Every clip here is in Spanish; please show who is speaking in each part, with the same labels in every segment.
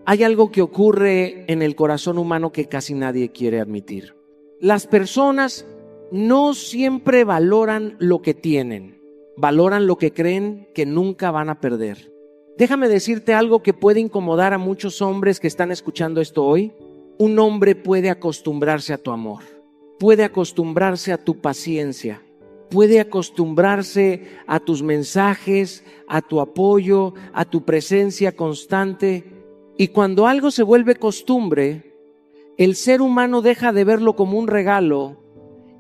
Speaker 1: Hay algo que ocurre en el corazón humano que casi nadie quiere admitir. Las personas no siempre valoran lo que tienen, valoran lo que creen que nunca van a perder. Déjame decirte algo que puede incomodar a muchos hombres que están escuchando esto hoy. Un hombre puede acostumbrarse a tu amor, puede acostumbrarse a tu paciencia, puede acostumbrarse a tus mensajes, a tu apoyo, a tu presencia constante. Y cuando algo se vuelve costumbre, el ser humano deja de verlo como un regalo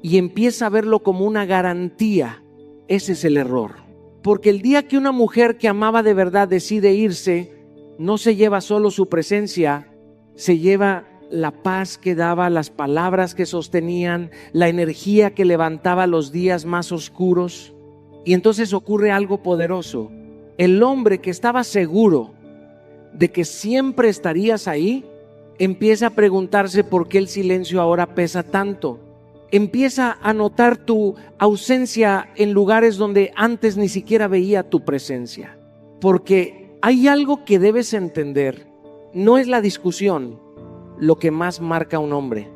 Speaker 1: y empieza a verlo como una garantía. Ese es el error. Porque el día que una mujer que amaba de verdad decide irse, no se lleva solo su presencia, se lleva la paz que daba, las palabras que sostenían, la energía que levantaba los días más oscuros. Y entonces ocurre algo poderoso. El hombre que estaba seguro de que siempre estarías ahí, empieza a preguntarse por qué el silencio ahora pesa tanto. Empieza a notar tu ausencia en lugares donde antes ni siquiera veía tu presencia. Porque hay algo que debes entender. No es la discusión lo que más marca a un hombre.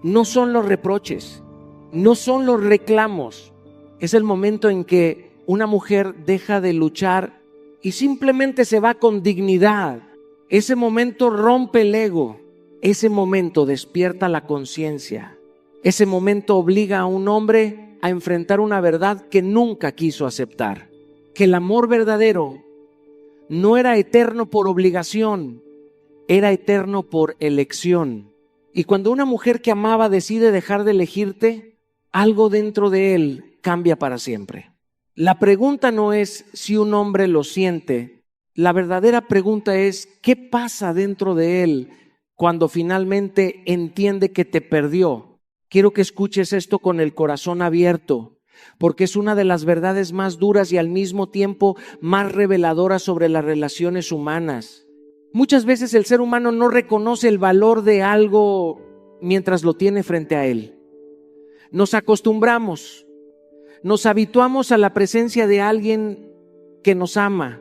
Speaker 1: No son los reproches, no son los reclamos. Es el momento en que una mujer deja de luchar y simplemente se va con dignidad. Ese momento rompe el ego. Ese momento despierta la conciencia. Ese momento obliga a un hombre a enfrentar una verdad que nunca quiso aceptar. Que el amor verdadero no era eterno por obligación, era eterno por elección. Y cuando una mujer que amaba decide dejar de elegirte, algo dentro de él cambia para siempre. La pregunta no es si un hombre lo siente. La verdadera pregunta es, ¿qué pasa dentro de él cuando finalmente entiende que te perdió? Quiero que escuches esto con el corazón abierto, porque es una de las verdades más duras y al mismo tiempo más reveladoras sobre las relaciones humanas. Muchas veces el ser humano no reconoce el valor de algo mientras lo tiene frente a él. Nos acostumbramos, nos habituamos a la presencia de alguien que nos ama,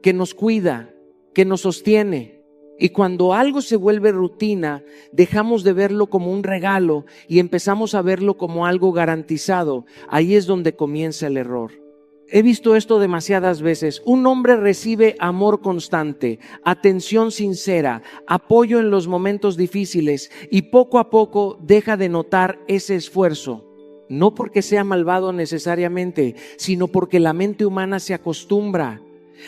Speaker 1: que nos cuida, que nos sostiene. Y cuando algo se vuelve rutina, dejamos de verlo como un regalo y empezamos a verlo como algo garantizado. Ahí es donde comienza el error. He visto esto demasiadas veces. Un hombre recibe amor constante, atención sincera, apoyo en los momentos difíciles y poco a poco deja de notar ese esfuerzo. No porque sea malvado necesariamente, sino porque la mente humana se acostumbra.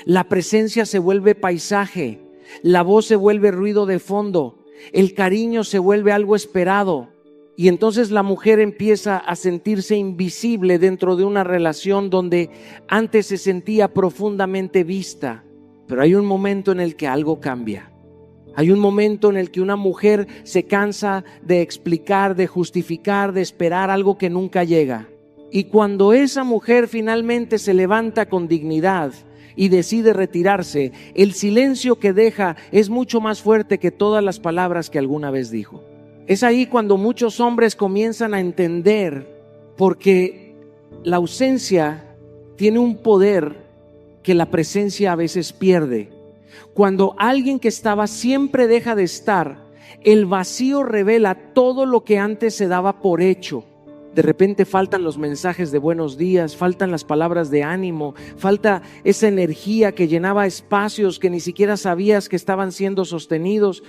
Speaker 1: La presencia se vuelve paisaje. La voz se vuelve ruido de fondo, el cariño se vuelve algo esperado y entonces la mujer empieza a sentirse invisible dentro de una relación donde antes se sentía profundamente vista. Pero hay un momento en el que algo cambia. Hay un momento en el que una mujer se cansa de explicar, de justificar, de esperar algo que nunca llega. Y cuando esa mujer finalmente se levanta con dignidad y decide retirarse, el silencio que deja es mucho más fuerte que todas las palabras que alguna vez dijo. Es ahí cuando muchos hombres comienzan a entender, porque la ausencia tiene un poder que la presencia a veces pierde. Cuando alguien que estaba siempre deja de estar, el vacío revela todo lo que antes se daba por hecho. De repente faltan los mensajes de buenos días, faltan las palabras de ánimo, falta esa energía que llenaba espacios que ni siquiera sabías que estaban siendo sostenidos.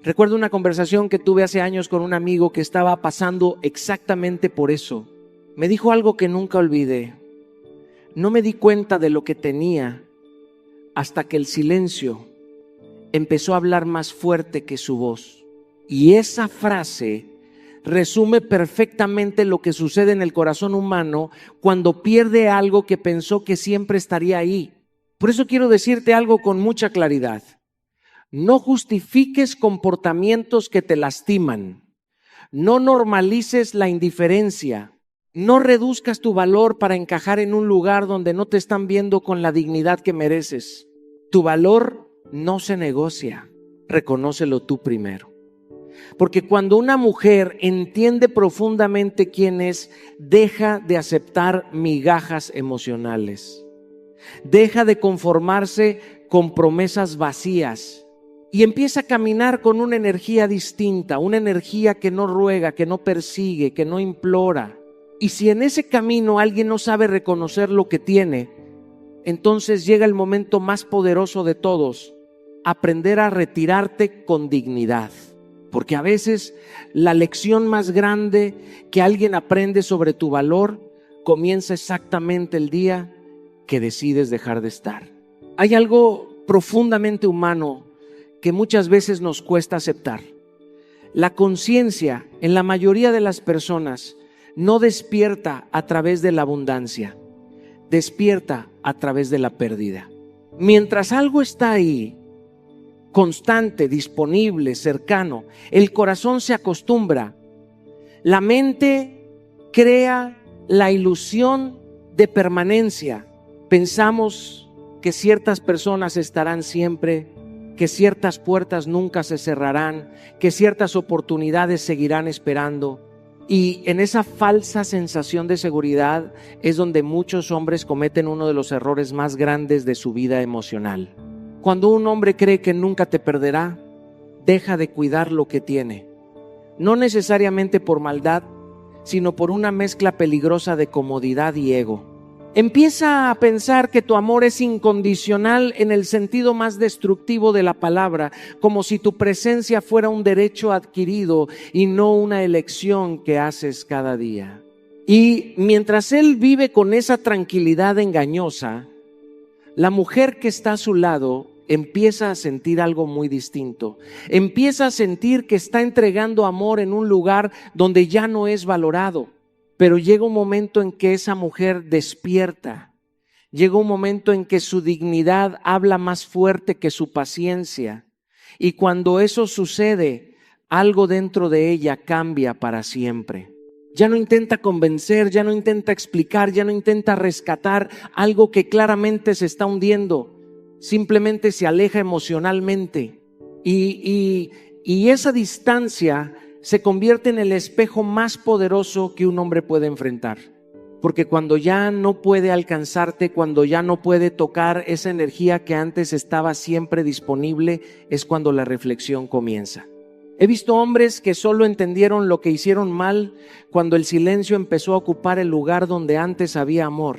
Speaker 1: Recuerdo una conversación que tuve hace años con un amigo que estaba pasando exactamente por eso. Me dijo algo que nunca olvidé. No me di cuenta de lo que tenía hasta que el silencio empezó a hablar más fuerte que su voz. Y esa frase resume perfectamente lo que sucede en el corazón humano cuando pierde algo que pensó que siempre estaría ahí. Por eso quiero decirte algo con mucha claridad. No justifiques comportamientos que te lastiman. No normalices la indiferencia. No reduzcas tu valor para encajar en un lugar donde no te están viendo con la dignidad que mereces. Tu valor no se negocia. Reconócelo tú primero. Porque cuando una mujer entiende profundamente quién es, deja de aceptar migajas emocionales. Deja de conformarse con promesas vacías y empieza a caminar con una energía distinta, una energía que no ruega, que no persigue, que no implora. Y si en ese camino alguien no sabe reconocer lo que tiene, entonces llega el momento más poderoso de todos: aprender a retirarte con dignidad. Porque a veces la lección más grande que alguien aprende sobre tu valor comienza exactamente el día que decides dejar de estar. Hay algo profundamente humano que muchas veces nos cuesta aceptar. La conciencia en la mayoría de las personas no despierta a través de la abundancia, despierta a través de la pérdida. Mientras algo está ahí, constante, disponible, cercano, el corazón se acostumbra. La mente crea la ilusión de permanencia. Pensamos que ciertas personas estarán siempre, que ciertas puertas nunca se cerrarán, que ciertas oportunidades seguirán esperando. Y en esa falsa sensación de seguridad es donde muchos hombres cometen uno de los errores más grandes de su vida emocional. Cuando un hombre cree que nunca te perderá, deja de cuidar lo que tiene. No necesariamente por maldad, sino por una mezcla peligrosa de comodidad y ego. Empieza a pensar que tu amor es incondicional en el sentido más destructivo de la palabra, como si tu presencia fuera un derecho adquirido y no una elección que haces cada día. Y mientras él vive con esa tranquilidad engañosa, la mujer que está a su lado empieza a sentir algo muy distinto. Empieza a sentir que está entregando amor en un lugar donde ya no es valorado. Pero llega un momento en que esa mujer despierta. Llega un momento en que su dignidad habla más fuerte que su paciencia. Y cuando eso sucede, algo dentro de ella cambia para siempre. Ya no intenta convencer, ya no intenta explicar, ya no intenta rescatar algo que claramente se está hundiendo. Simplemente se aleja emocionalmente. Y esa distancia se convierte en el espejo más poderoso que un hombre puede enfrentar. Porque cuando ya no puede alcanzarte, cuando ya no puede tocar esa energía que antes estaba siempre disponible, es cuando la reflexión comienza. He visto hombres que solo entendieron lo que hicieron mal cuando el silencio empezó a ocupar el lugar donde antes había amor.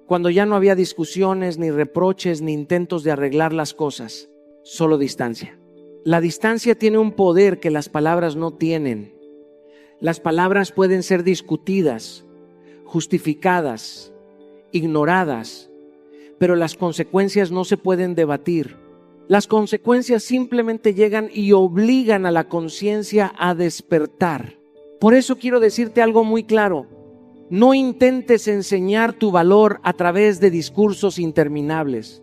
Speaker 1: Cuando ya no había discusiones, ni reproches, ni intentos de arreglar las cosas, solo distancia. La distancia tiene un poder que las palabras no tienen. Las palabras pueden ser discutidas, justificadas, ignoradas, pero las consecuencias no se pueden debatir. Las consecuencias simplemente llegan y obligan a la conciencia a despertar. Por eso quiero decirte algo muy claro. No intentes enseñar tu valor a través de discursos interminables.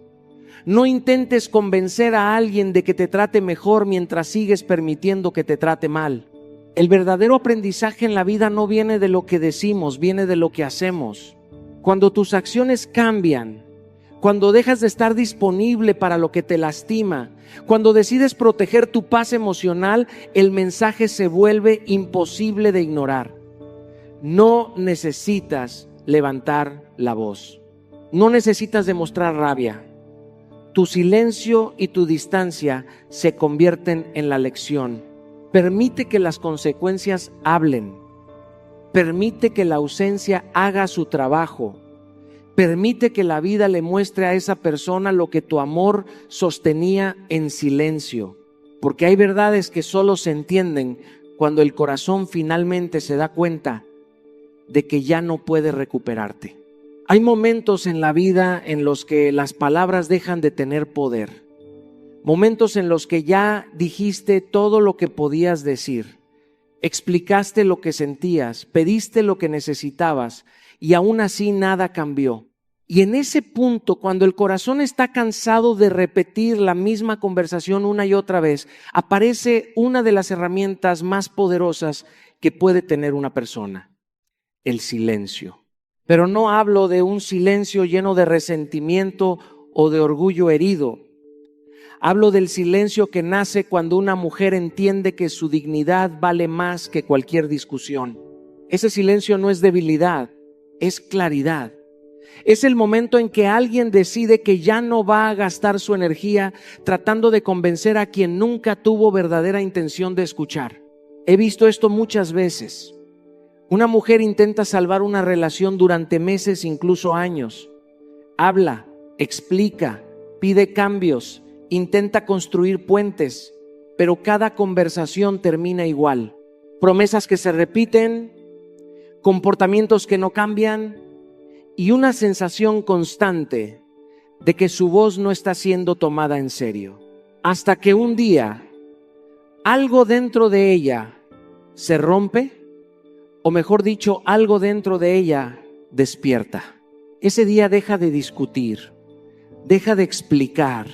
Speaker 1: No intentes convencer a alguien de que te trate mejor mientras sigues permitiendo que te trate mal. El verdadero aprendizaje en la vida no viene de lo que decimos, viene de lo que hacemos. Cuando tus acciones cambian, cuando dejas de estar disponible para lo que te lastima, cuando decides proteger tu paz emocional, el mensaje se vuelve imposible de ignorar. No necesitas levantar la voz. No necesitas demostrar rabia. Tu silencio y tu distancia se convierten en la lección. Permite que las consecuencias hablen. Permite que la ausencia haga su trabajo. Permite que la vida le muestre a esa persona lo que tu amor sostenía en silencio. Porque hay verdades que solo se entienden cuando el corazón finalmente se da cuenta de que ya no puede recuperarte. Hay momentos en la vida en los que las palabras dejan de tener poder. Momentos en los que ya dijiste todo lo que podías decir. Explicaste lo que sentías, pediste lo que necesitabas y aún así nada cambió. Y en ese punto, cuando el corazón está cansado de repetir la misma conversación una y otra vez, aparece una de las herramientas más poderosas que puede tener una persona: el silencio. Pero no hablo de un silencio lleno de resentimiento o de orgullo herido. Hablo del silencio que nace cuando una mujer entiende que su dignidad vale más que cualquier discusión. Ese silencio no es debilidad, es claridad. Es el momento en que alguien decide que ya no va a gastar su energía tratando de convencer a quien nunca tuvo verdadera intención de escuchar. He visto esto muchas veces. Una mujer intenta salvar una relación durante meses, incluso años. Habla, explica, pide cambios, intenta construir puentes, pero cada conversación termina igual. Promesas que se repiten, comportamientos que no cambian y una sensación constante de que su voz no está siendo tomada en serio. Hasta que un día algo dentro de ella se rompe, o mejor dicho, algo dentro de ella despierta. Ese día deja de discutir, deja de explicar,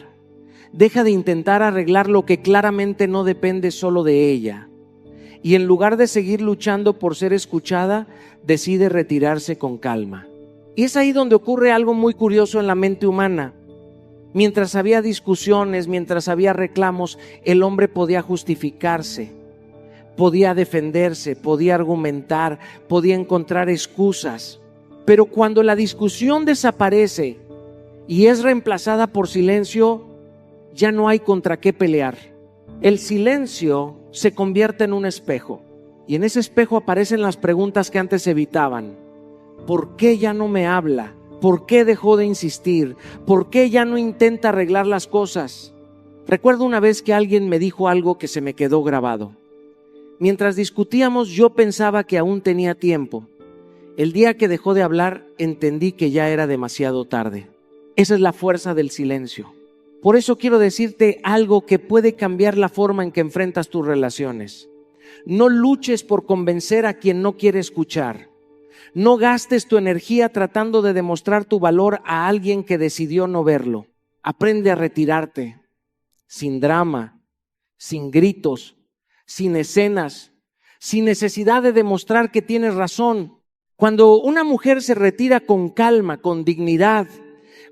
Speaker 1: deja de intentar arreglar lo que claramente no depende solo de ella. Y en lugar de seguir luchando por ser escuchada, decide retirarse con calma. Y es ahí donde ocurre algo muy curioso en la mente humana. Mientras había discusiones, mientras había reclamos, el hombre podía justificarse, podía defenderse, podía argumentar, podía encontrar excusas. Pero cuando la discusión desaparece y es reemplazada por silencio, ya no hay contra qué pelear. El silencio se convierte en un espejo, y en ese espejo aparecen las preguntas que antes evitaban. ¿Por qué ya no me habla? ¿Por qué dejó de insistir? ¿Por qué ya no intenta arreglar las cosas? Recuerdo una vez que alguien me dijo algo que se me quedó grabado. Mientras discutíamos, yo pensaba que aún tenía tiempo. El día que dejó de hablar, entendí que ya era demasiado tarde. Esa es la fuerza del silencio. Por eso quiero decirte algo que puede cambiar la forma en que enfrentas tus relaciones. No luches por convencer a quien no quiere escuchar. No gastes tu energía tratando de demostrar tu valor a alguien que decidió no verlo. Aprende a retirarte, sin drama, sin gritos, sin escenas, sin necesidad de demostrar que tienes razón. Cuando una mujer se retira con calma, con dignidad,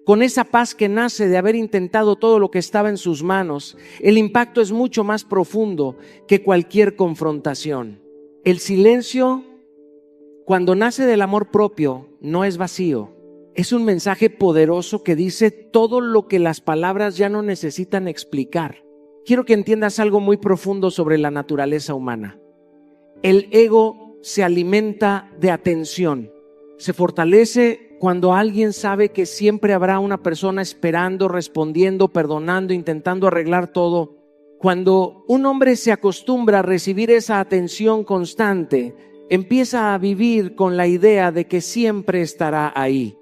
Speaker 1: con esa paz que nace de haber intentado todo lo que estaba en sus manos, el impacto es mucho más profundo que cualquier confrontación. El silencio, cuando nace del amor propio, no es vacío. Es un mensaje poderoso que dice todo lo que las palabras ya no necesitan explicar. Quiero que entiendas algo muy profundo sobre la naturaleza humana. El ego se alimenta de atención. Se fortalece cuando alguien sabe que siempre habrá una persona esperando, respondiendo, perdonando, intentando arreglar todo. Cuando un hombre se acostumbra a recibir esa atención constante, empieza a vivir con la idea de que siempre estará ahí.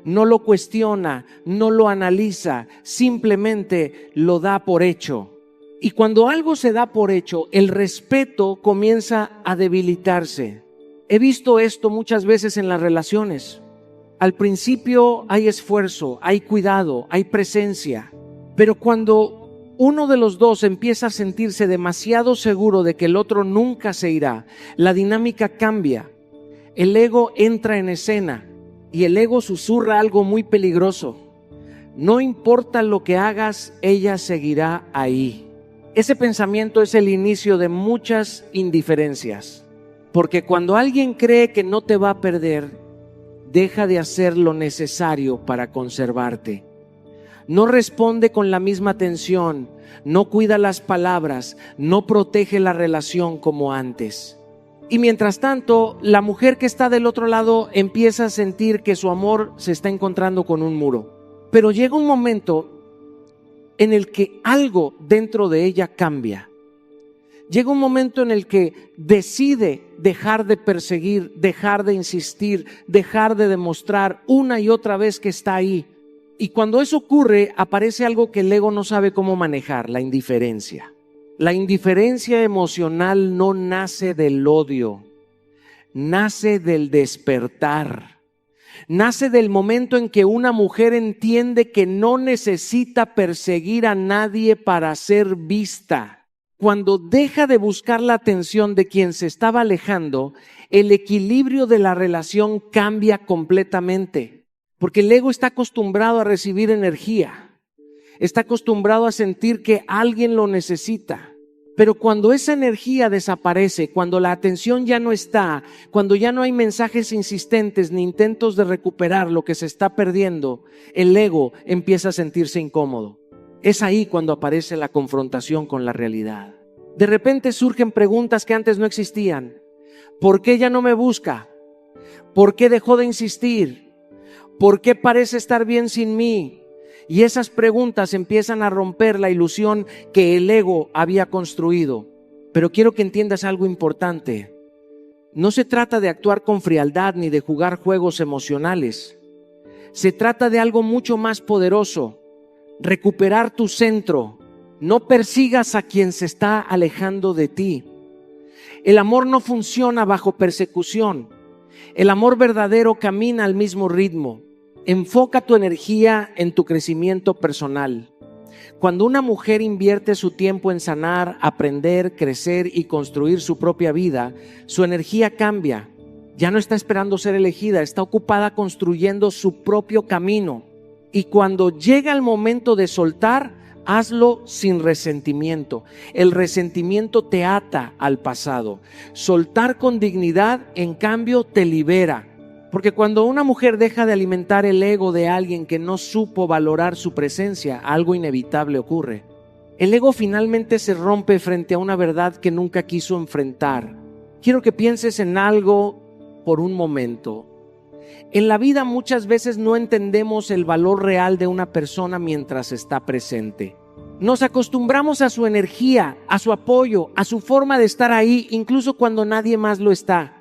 Speaker 1: No lo cuestiona, no lo analiza, simplemente lo da por hecho. Y cuando algo se da por hecho, el respeto comienza a debilitarse. He visto esto muchas veces en las relaciones. Al principio hay esfuerzo, hay cuidado, hay presencia, pero cuando uno de los dos empieza a sentirse demasiado seguro de que el otro nunca se irá, la dinámica cambia. El ego entra en escena y el ego susurra algo muy peligroso. No importa lo que hagas, ella seguirá ahí. Ese pensamiento es el inicio de muchas indiferencias, porque cuando alguien cree que no te va a perder, deja de hacer lo necesario para conservarte. No responde con la misma atención, no cuida las palabras, no protege la relación como antes. Y mientras tanto, la mujer que está del otro lado empieza a sentir que su amor se está encontrando con un muro. Pero llega un momento en el que algo dentro de ella cambia. Llega un momento en el que decide dejar de perseguir, dejar de insistir, dejar de demostrar una y otra vez que está ahí. Y cuando eso ocurre, aparece algo que el ego no sabe cómo manejar: la indiferencia. La indiferencia emocional no nace del odio, nace del despertar. Nace del momento en que una mujer entiende que no necesita perseguir a nadie para ser vista. Cuando deja de buscar la atención de quien se estaba alejando, el equilibrio de la relación cambia completamente. Porque el ego está acostumbrado a recibir energía, está acostumbrado a sentir que alguien lo necesita. Pero cuando esa energía desaparece, cuando la atención ya no está, cuando ya no hay mensajes insistentes ni intentos de recuperar lo que se está perdiendo, el ego empieza a sentirse incómodo. Es ahí cuando aparece la confrontación con la realidad. De repente surgen preguntas que antes no existían. ¿Por qué ya no me busca? ¿Por qué dejó de insistir? ¿Por qué parece estar bien sin mí? Y esas preguntas empiezan a romper la ilusión que el ego había construido. Pero quiero que entiendas algo importante. No se trata de actuar con frialdad ni de jugar juegos emocionales. Se trata de algo mucho más poderoso. Recuperar tu centro. No persigas a quien se está alejando de ti. El amor no funciona bajo persecución. El amor verdadero camina al mismo ritmo. Enfoca tu energía en tu crecimiento personal. Cuando una mujer invierte su tiempo en sanar, aprender, crecer y construir su propia vida, su energía cambia. Ya no está esperando ser elegida, está ocupada construyendo su propio camino. Y cuando llega el momento de soltar, hazlo sin resentimiento. El resentimiento te ata al pasado. Soltar con dignidad, en cambio, te libera. Porque cuando una mujer deja de alimentar el ego de alguien que no supo valorar su presencia, algo inevitable ocurre. El ego finalmente se rompe frente a una verdad que nunca quiso enfrentar. Quiero que pienses en algo por un momento. En la vida muchas veces no entendemos el valor real de una persona mientras está presente. Nos acostumbramos a su energía, a su apoyo, a su forma de estar ahí, incluso cuando nadie más lo está.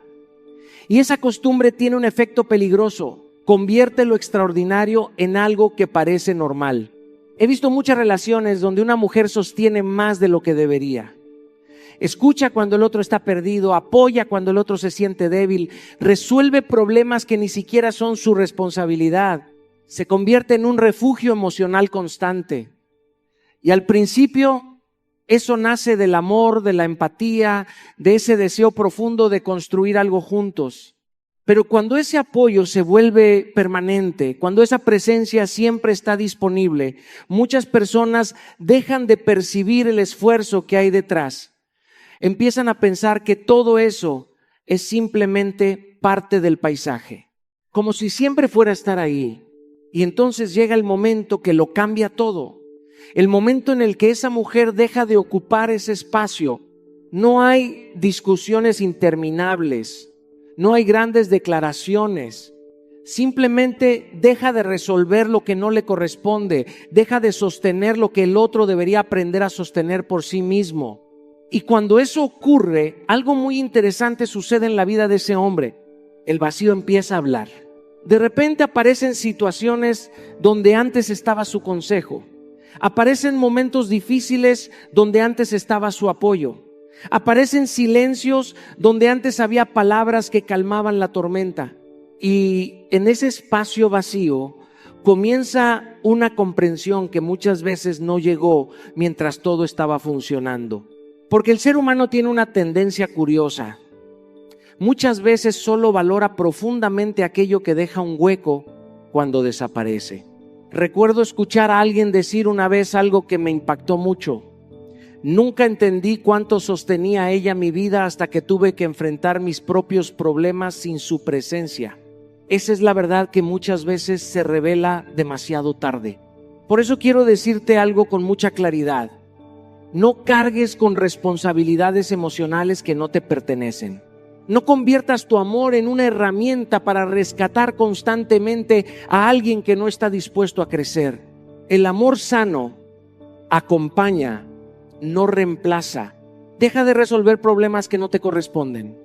Speaker 1: Y esa costumbre tiene un efecto peligroso. Convierte lo extraordinario en algo que parece normal. He visto muchas relaciones donde una mujer sostiene más de lo que debería. Escucha cuando el otro está perdido, apoya cuando el otro se siente débil, resuelve problemas que ni siquiera son su responsabilidad. Se convierte en un refugio emocional constante. Y al principio eso nace del amor, de la empatía, de ese deseo profundo de construir algo juntos. Pero cuando ese apoyo se vuelve permanente, cuando esa presencia siempre está disponible, muchas personas dejan de percibir el esfuerzo que hay detrás. Empiezan a pensar que todo eso es simplemente parte del paisaje, como si siempre fuera a estar ahí. Y entonces llega el momento que lo cambia todo. El momento en el que esa mujer deja de ocupar ese espacio. No hay discusiones interminables, no hay grandes declaraciones. Simplemente deja de resolver lo que no le corresponde, deja de sostener lo que el otro debería aprender a sostener por sí mismo. Y cuando eso ocurre, algo muy interesante sucede en la vida de ese hombre. El vacío empieza a hablar. De repente aparecen situaciones donde antes estaba su consejo. Aparecen momentos difíciles donde antes estaba su apoyo. Aparecen silencios donde antes había palabras que calmaban la tormenta. Y en ese espacio vacío comienza una comprensión que muchas veces no llegó mientras todo estaba funcionando. Porque el ser humano tiene una tendencia curiosa. Muchas veces solo valora profundamente aquello que deja un hueco cuando desaparece. Recuerdo escuchar a alguien decir una vez algo que me impactó mucho. Nunca entendí cuánto sostenía ella mi vida hasta que tuve que enfrentar mis propios problemas sin su presencia. Esa es la verdad que muchas veces se revela demasiado tarde. Por eso quiero decirte algo con mucha claridad. No cargues con responsabilidades emocionales que no te pertenecen. No conviertas tu amor en una herramienta para rescatar constantemente a alguien que no está dispuesto a crecer. El amor sano acompaña, no reemplaza. Deja de resolver problemas que no te corresponden.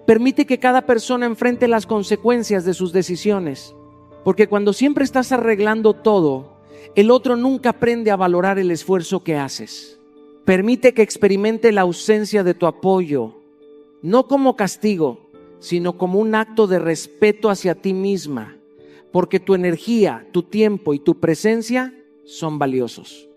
Speaker 1: Permite que cada persona enfrente las consecuencias de sus decisiones. Porque cuando siempre estás arreglando todo, el otro nunca aprende a valorar el esfuerzo que haces. Permite que experimente la ausencia de tu apoyo. No como castigo, sino como un acto de respeto hacia ti misma, porque tu energía, tu tiempo y tu presencia son valiosos.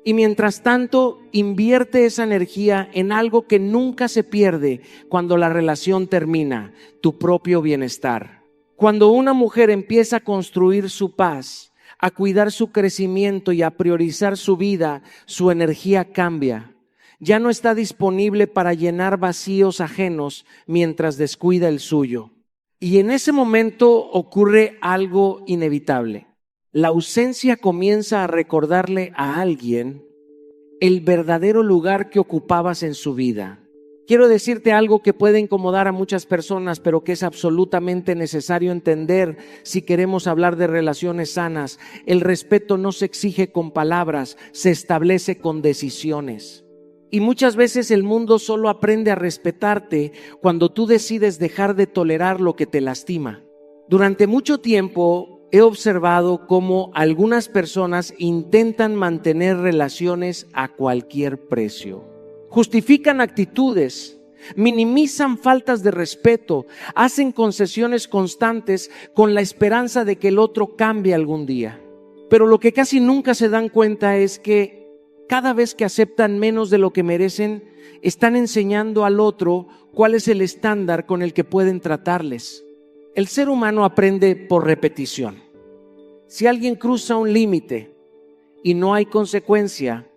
Speaker 1: Y mientras tanto, invierte esa energía en algo que nunca se pierde cuando la relación termina, tu propio bienestar. Cuando una mujer empieza a construir su paz, a cuidar su crecimiento y a priorizar su vida, su energía cambia. ya no está disponible para llenar vacíos ajenos mientras descuida el suyo. Y en ese momento ocurre algo inevitable. La ausencia comienza a recordarle a alguien el verdadero lugar que ocupabas en su vida. Quiero decirte algo que puede incomodar a muchas personas, pero que es absolutamente necesario entender si queremos hablar de relaciones sanas. El respeto no se exige con palabras, se establece con decisiones. Y muchas veces el mundo solo aprende a respetarte cuando tú decides dejar de tolerar lo que te lastima. Durante mucho tiempo he observado cómo algunas personas intentan mantener relaciones a cualquier precio. Justifican actitudes, minimizan faltas de respeto, hacen concesiones constantes con la esperanza de que el otro cambie algún día. Pero lo que casi nunca se dan cuenta es que cada vez que aceptan menos de lo que merecen, están enseñando al otro cuál es el estándar con el que pueden tratarles. El ser humano aprende por repetición. Si alguien cruza un límite y no hay consecuencia,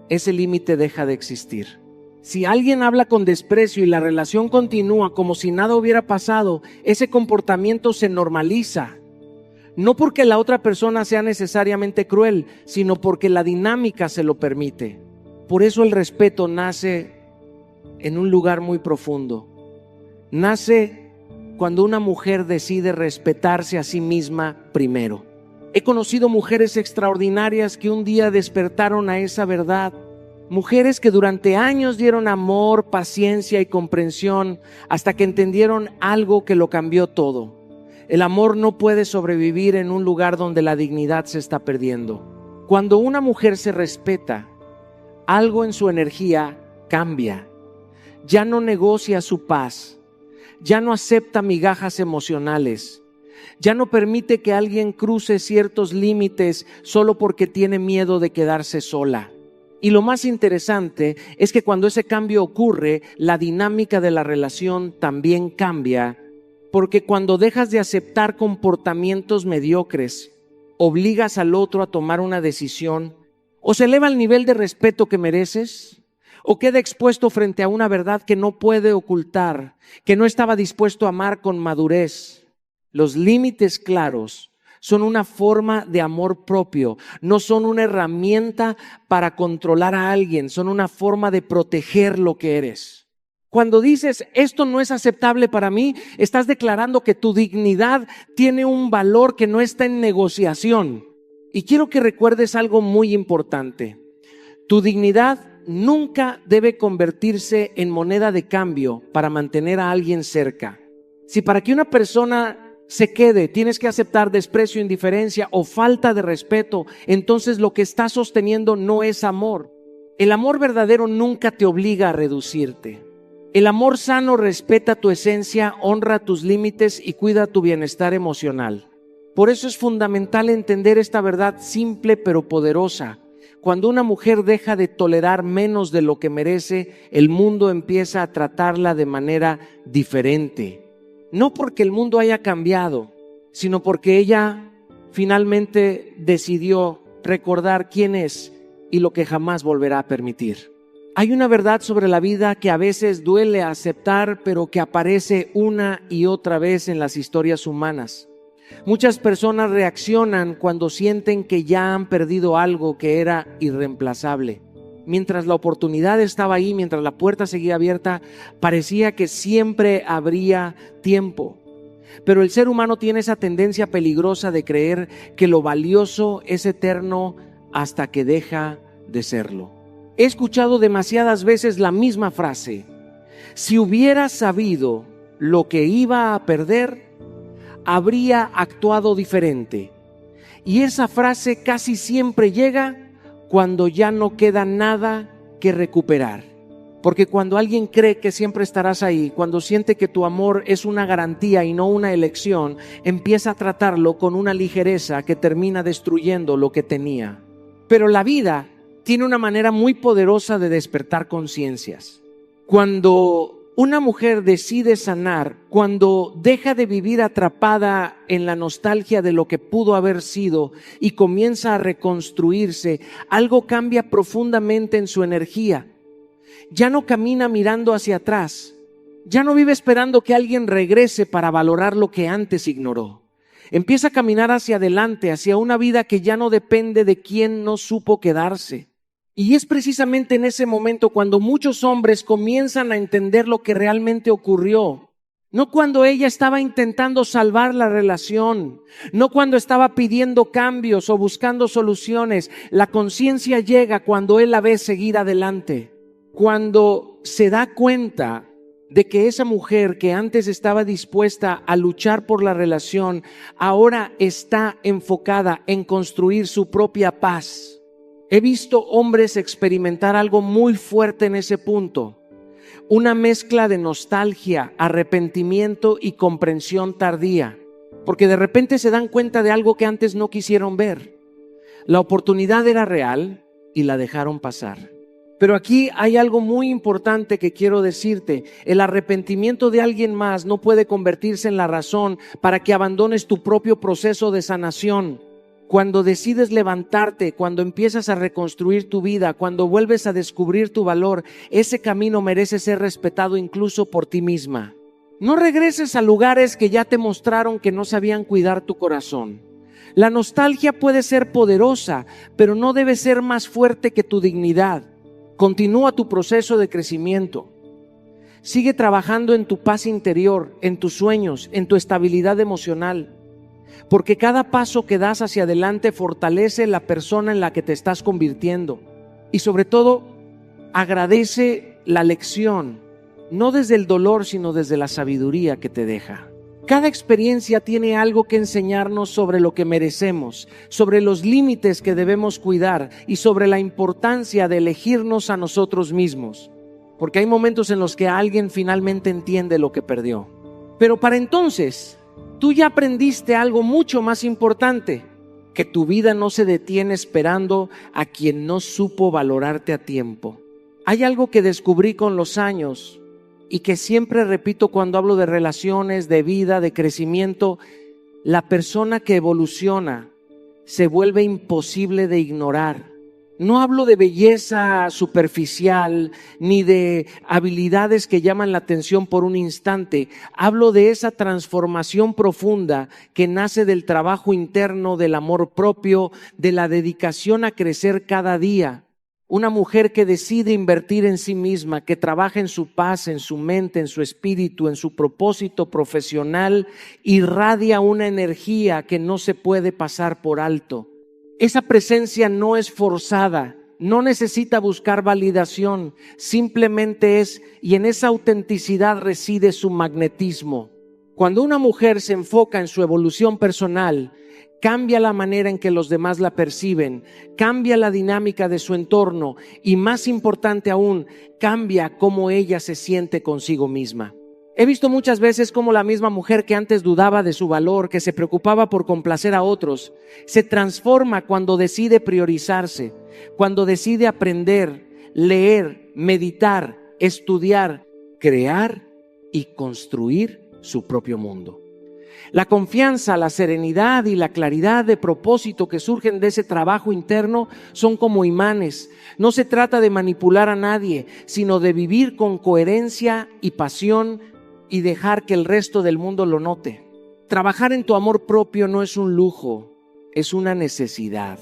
Speaker 1: ese límite deja de existir. Si alguien habla con desprecio y la relación continúa como si nada hubiera pasado, ese comportamiento se normaliza. No porque la otra persona sea necesariamente cruel, sino porque la dinámica se lo permite. Por eso el respeto nace en un lugar muy profundo. Nace cuando una mujer decide respetarse a sí misma primero. He conocido mujeres extraordinarias que un día despertaron a esa verdad. Mujeres que durante años dieron amor, paciencia y comprensión hasta que entendieron algo que lo cambió todo. El amor no puede sobrevivir en un lugar donde la dignidad se está perdiendo. Cuando una mujer se respeta, algo en su energía cambia. Ya no negocia su paz, ya no acepta migajas emocionales, ya no permite que alguien cruce ciertos límites solo porque tiene miedo de quedarse sola. Y lo más interesante es que cuando ese cambio ocurre, la dinámica de la relación también cambia, porque cuando dejas de aceptar comportamientos mediocres, obligas al otro a tomar una decisión, o se eleva el nivel de respeto que mereces, o queda expuesto frente a una verdad que no puede ocultar, que no estaba dispuesto a amar con madurez. Los límites claros son una forma de amor propio, no son una herramienta para controlar a alguien, son una forma de proteger lo que eres. Cuando dices, esto no es aceptable para mí, estás declarando que tu dignidad tiene un valor que no está en negociación. Y quiero que recuerdes algo muy importante. Tu dignidad nunca debe convertirse en moneda de cambio para mantener a alguien cerca. Si para que una persona se quede, tienes que aceptar desprecio, indiferencia o falta de respeto, entonces lo que estás sosteniendo no es amor. El amor verdadero nunca te obliga a reducirte. El amor sano respeta tu esencia, honra tus límites y cuida tu bienestar emocional. Por eso es fundamental entender esta verdad simple pero poderosa. Cuando una mujer deja de tolerar menos de lo que merece, el mundo empieza a tratarla de manera diferente. No porque el mundo haya cambiado, sino porque ella finalmente decidió recordar quién es y lo que jamás volverá a permitir. Hay una verdad sobre la vida que a veces duele aceptar, pero que aparece una y otra vez en las historias humanas. Muchas personas reaccionan cuando sienten que ya han perdido algo que era irreemplazable. Mientras la oportunidad estaba ahí, mientras la puerta seguía abierta, parecía que siempre habría tiempo. Pero el ser humano tiene esa tendencia peligrosa de creer que lo valioso es eterno hasta que deja de serlo. He escuchado demasiadas veces la misma frase: si hubiera sabido lo que iba a perder, habría actuado diferente. Y esa frase casi siempre llega cuando ya no queda nada que recuperar. Porque cuando alguien cree que siempre estarás ahí, cuando siente que tu amor es una garantía y no una elección, empieza a tratarlo con una ligereza que termina destruyendo lo que tenía. Pero la vida tiene una manera muy poderosa de despertar conciencias. Cuando una mujer decide sanar, cuando deja de vivir atrapada en la nostalgia de lo que pudo haber sido y comienza a reconstruirse, algo cambia profundamente en su energía. Ya no camina mirando hacia atrás. Ya no vive esperando que alguien regrese para valorar lo que antes ignoró. Empieza a caminar hacia adelante, hacia una vida que ya no depende de quien no supo quedarse. Y es precisamente en ese momento cuando muchos hombres comienzan a entender lo que realmente ocurrió. No cuando ella estaba intentando salvar la relación, no cuando estaba pidiendo cambios o buscando soluciones. La conciencia llega cuando él la ve seguir adelante. Cuando se da cuenta de que esa mujer que antes estaba dispuesta a luchar por la relación, ahora está enfocada en construir su propia paz. He visto hombres experimentar algo muy fuerte en ese punto. Una mezcla de nostalgia, arrepentimiento y comprensión tardía. Porque de repente se dan cuenta de algo que antes no quisieron ver. La oportunidad era real y la dejaron pasar. Pero aquí hay algo muy importante que quiero decirte. El arrepentimiento de alguien más no puede convertirse en la razón para que abandones tu propio proceso de sanación. Cuando decides levantarte, cuando empiezas a reconstruir tu vida, cuando vuelves a descubrir tu valor, ese camino merece ser respetado incluso por ti misma. No regreses a lugares que ya te mostraron que no sabían cuidar tu corazón. La nostalgia puede ser poderosa, pero no debe ser más fuerte que tu dignidad. Continúa tu proceso de crecimiento. Sigue trabajando en tu paz interior, en tus sueños, en tu estabilidad emocional. Porque cada paso que das hacia adelante fortalece la persona en la que te estás convirtiendo. Y sobre todo, agradece la lección, no desde el dolor, sino desde la sabiduría que te deja. Cada experiencia tiene algo que enseñarnos sobre lo que merecemos, sobre los límites que debemos cuidar y sobre la importancia de elegirnos a nosotros mismos. Porque hay momentos en los que alguien finalmente entiende lo que perdió. Pero para entonces, tú ya aprendiste algo mucho más importante, que tu vida no se detiene esperando a quien no supo valorarte a tiempo. Hay algo que descubrí con los años y que siempre repito cuando hablo de relaciones, de vida, de crecimiento. La persona que evoluciona se vuelve imposible de ignorar. No hablo de belleza superficial ni de habilidades que llaman la atención por un instante. Hablo de esa transformación profunda que nace del trabajo interno, del amor propio, de la dedicación a crecer cada día. Una mujer que decide invertir en sí misma, que trabaja en su paz, en su mente, en su espíritu, en su propósito profesional, irradia una energía que no se puede pasar por alto. Esa presencia no es forzada, no necesita buscar validación, simplemente es, y en esa autenticidad reside su magnetismo. Cuando una mujer se enfoca en su evolución personal, cambia la manera en que los demás la perciben, cambia la dinámica de su entorno y, más importante aún, cambia cómo ella se siente consigo misma. He visto muchas veces cómo la misma mujer que antes dudaba de su valor, que se preocupaba por complacer a otros, se transforma cuando decide priorizarse, cuando decide aprender, leer, meditar, estudiar, crear y construir su propio mundo. La confianza, la serenidad y la claridad de propósito que surgen de ese trabajo interno son como imanes. No se trata de manipular a nadie, sino de vivir con coherencia y pasión y dejar que el resto del mundo lo note. Trabajar en tu amor propio no es un lujo, es una necesidad.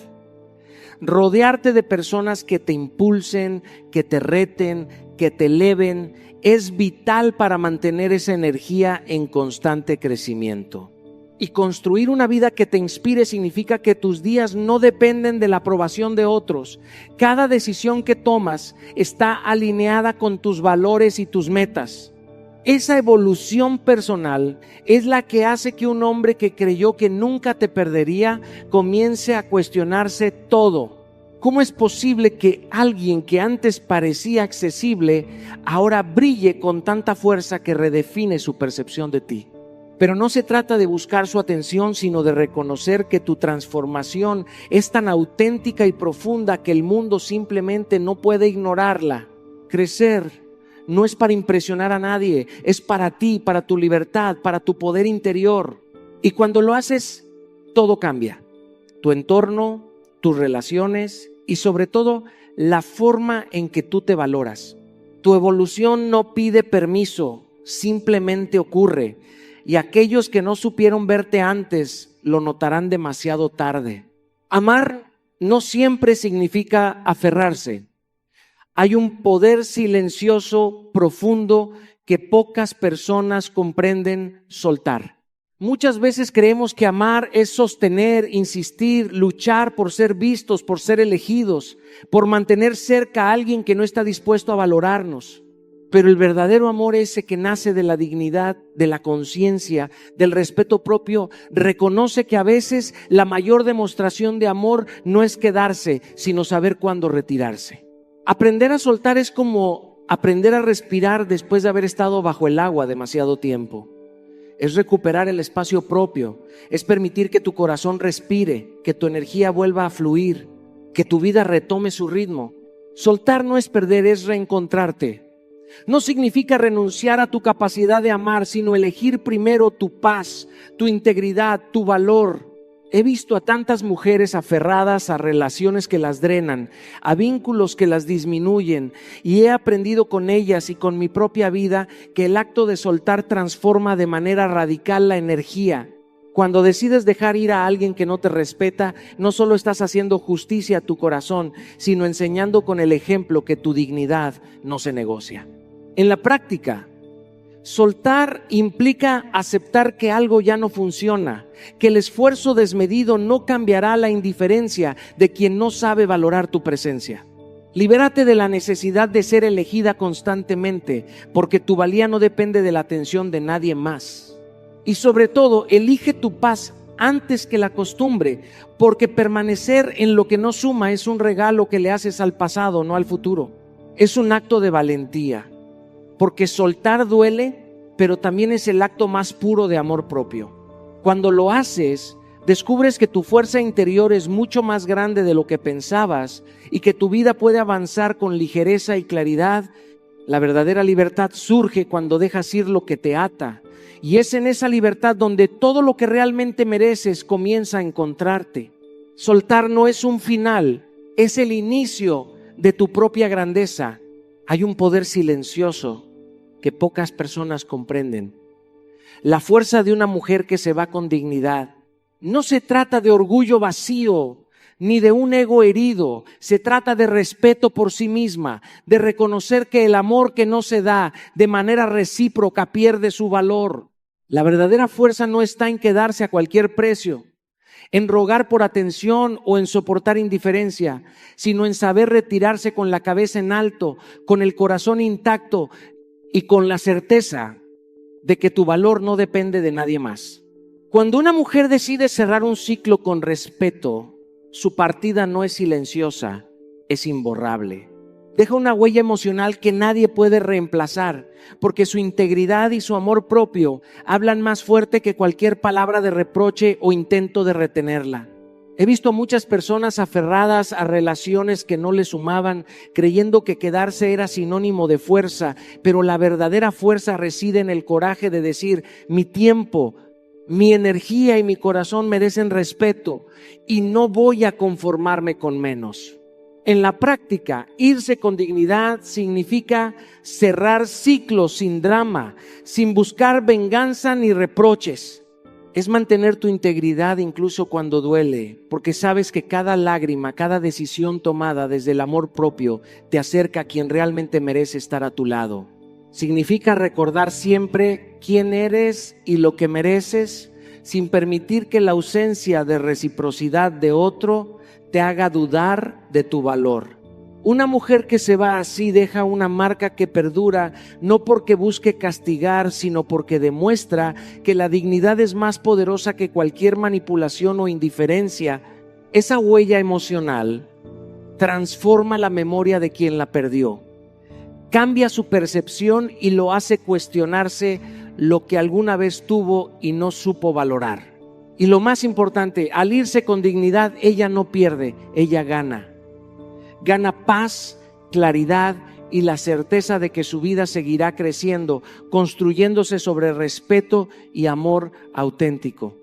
Speaker 1: Rodearte de personas que te impulsen, que te reten, que te eleven, es vital para mantener esa energía en constante crecimiento. Y construir una vida que te inspire significa que tus días no dependen de la aprobación de otros. Cada decisión que tomas está alineada con tus valores y tus metas. Esa evolución personal es la que hace que un hombre que creyó que nunca te perdería comience a cuestionarse todo. ¿Cómo es posible que alguien que antes parecía accesible ahora brille con tanta fuerza que redefine su percepción de ti? Pero no se trata de buscar su atención, sino de reconocer que tu transformación es tan auténtica y profunda que el mundo simplemente no puede ignorarla. Crecer no es para impresionar a nadie, es para ti, para tu libertad, para tu poder interior. Y cuando lo haces, todo cambia. Tu entorno, tus relaciones y sobre todo la forma en que tú te valoras. Tu evolución no pide permiso, simplemente ocurre. Y aquellos que no supieron verte antes lo notarán demasiado tarde. Amar no siempre significa aferrarse. Hay un poder silencioso, profundo, que pocas personas comprenden soltar. Muchas veces creemos que amar es sostener, insistir, luchar por ser vistos, por ser elegidos, por mantener cerca a alguien que no está dispuesto a valorarnos. Pero el verdadero amor, ese que nace de la dignidad, de la conciencia, del respeto propio, reconoce que a veces la mayor demostración de amor no es quedarse, sino saber cuándo retirarse. Aprender a soltar es como aprender a respirar después de haber estado bajo el agua demasiado tiempo. Es recuperar el espacio propio, es permitir que tu corazón respire, que tu energía vuelva a fluir, que tu vida retome su ritmo. Soltar no es perder, es reencontrarte. No significa renunciar a tu capacidad de amar, sino elegir primero tu paz, tu integridad, tu valor. He visto a tantas mujeres aferradas a relaciones que las drenan, a vínculos que las disminuyen, y he aprendido con ellas y con mi propia vida que el acto de soltar transforma de manera radical la energía. Cuando decides dejar ir a alguien que no te respeta, no solo estás haciendo justicia a tu corazón, sino enseñando con el ejemplo que tu dignidad no se negocia. En la práctica, soltar implica aceptar que algo ya no funciona, que el esfuerzo desmedido no cambiará la indiferencia de quien no sabe valorar tu presencia. Libérate de la necesidad de ser elegida constantemente, porque tu valía no depende de la atención de nadie más. Y sobre todo, elige tu paz antes que la costumbre, porque permanecer en lo que no suma es un regalo que le haces al pasado, no al futuro. Es un acto de valentía. Porque soltar duele, pero también es el acto más puro de amor propio. Cuando lo haces, descubres que tu fuerza interior es mucho más grande de lo que pensabas y que tu vida puede avanzar con ligereza y claridad. La verdadera libertad surge cuando dejas ir lo que te ata, y es en esa libertad donde todo lo que realmente mereces comienza a encontrarte. Soltar no es un final, es el inicio de tu propia grandeza. Hay un poder silencioso que pocas personas comprenden. La fuerza de una mujer que se va con dignidad. No se trata de orgullo vacío, ni de un ego herido. Se trata de respeto por sí misma, de reconocer que el amor que no se da de manera recíproca pierde su valor. La verdadera fuerza no está en quedarse a cualquier precio, en rogar por atención o en soportar indiferencia, sino en saber retirarse con la cabeza en alto, con el corazón intacto y con la certeza de que tu valor no depende de nadie más. Cuando una mujer decide cerrar un ciclo con respeto, su partida no es silenciosa, es imborrable. Deja una huella emocional que nadie puede reemplazar, porque su integridad y su amor propio hablan más fuerte que cualquier palabra de reproche o intento de retenerla. He visto muchas personas aferradas a relaciones que no les sumaban, creyendo que quedarse era sinónimo de fuerza, pero la verdadera fuerza reside en el coraje de decir: mi tiempo, mi energía y mi corazón merecen respeto y no voy a conformarme con menos. En la práctica, irse con dignidad significa cerrar ciclos sin drama, sin buscar venganza ni reproches. Es mantener tu integridad incluso cuando duele, porque sabes que cada lágrima, cada decisión tomada desde el amor propio te acerca a quien realmente merece estar a tu lado. Significa recordar siempre quién eres y lo que mereces, sin permitir que la ausencia de reciprocidad de otro te haga dudar de tu valor. Una mujer que se va así deja una marca que perdura, no porque busque castigar, sino porque demuestra que la dignidad es más poderosa que cualquier manipulación o indiferencia. Esa huella emocional transforma la memoria de quien la perdió, cambia su percepción y lo hace cuestionarse lo que alguna vez tuvo y no supo valorar. Y lo más importante, al irse con dignidad, ella no pierde, ella gana. Gana paz, claridad y la certeza de que su vida seguirá creciendo, construyéndose sobre respeto y amor auténtico.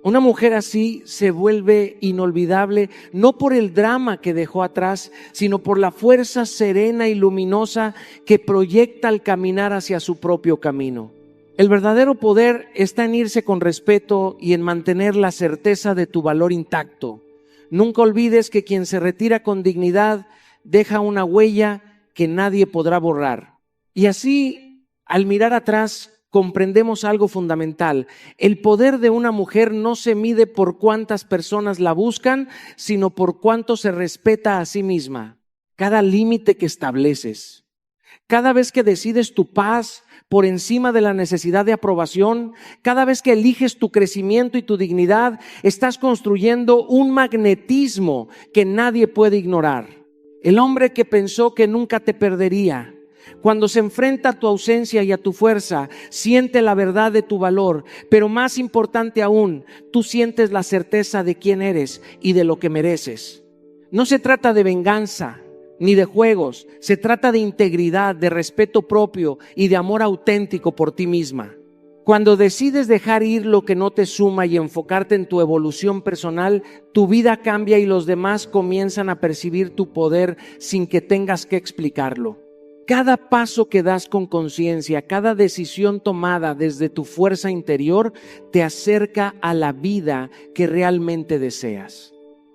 Speaker 1: Una mujer así se vuelve inolvidable, no por el drama que dejó atrás, sino por la fuerza serena y luminosa que proyecta al caminar hacia su propio camino. El verdadero poder está en irse con respeto y en mantener la certeza de tu valor intacto. Nunca olvides que quien se retira con dignidad deja una huella que nadie podrá borrar. Y así, al mirar atrás, comprendemos algo fundamental. El poder de una mujer no se mide por cuántas personas la buscan, sino por cuánto se respeta a sí misma. Cada límite que estableces, cada vez que decides tu paz por encima de la necesidad de aprobación, cada vez que eliges tu crecimiento y tu dignidad, estás construyendo un magnetismo que nadie puede ignorar. El hombre que pensó que nunca te perdería, cuando se enfrenta a tu ausencia y a tu fuerza, siente la verdad de tu valor, pero más importante aún, tú sientes la certeza de quién eres y de lo que mereces. No se trata de venganza ni de juegos, se trata de integridad, de respeto propio y de amor auténtico por ti misma. Cuando decides dejar ir lo que no te suma y enfocarte en tu evolución personal, tu vida cambia y los demás comienzan a percibir tu poder sin que tengas que explicarlo. Cada paso que das con conciencia, cada decisión tomada desde tu fuerza interior te acerca a la vida que realmente deseas.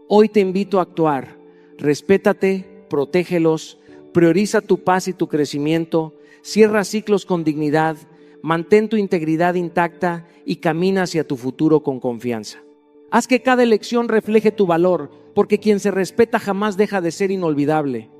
Speaker 1: Hoy te invito a actuar. Respétate, protégelos, prioriza tu paz y tu crecimiento, cierra ciclos con dignidad, mantén tu integridad intacta y camina hacia tu futuro con confianza. Haz que cada elección refleje tu valor, porque quien se respeta jamás deja de ser inolvidable.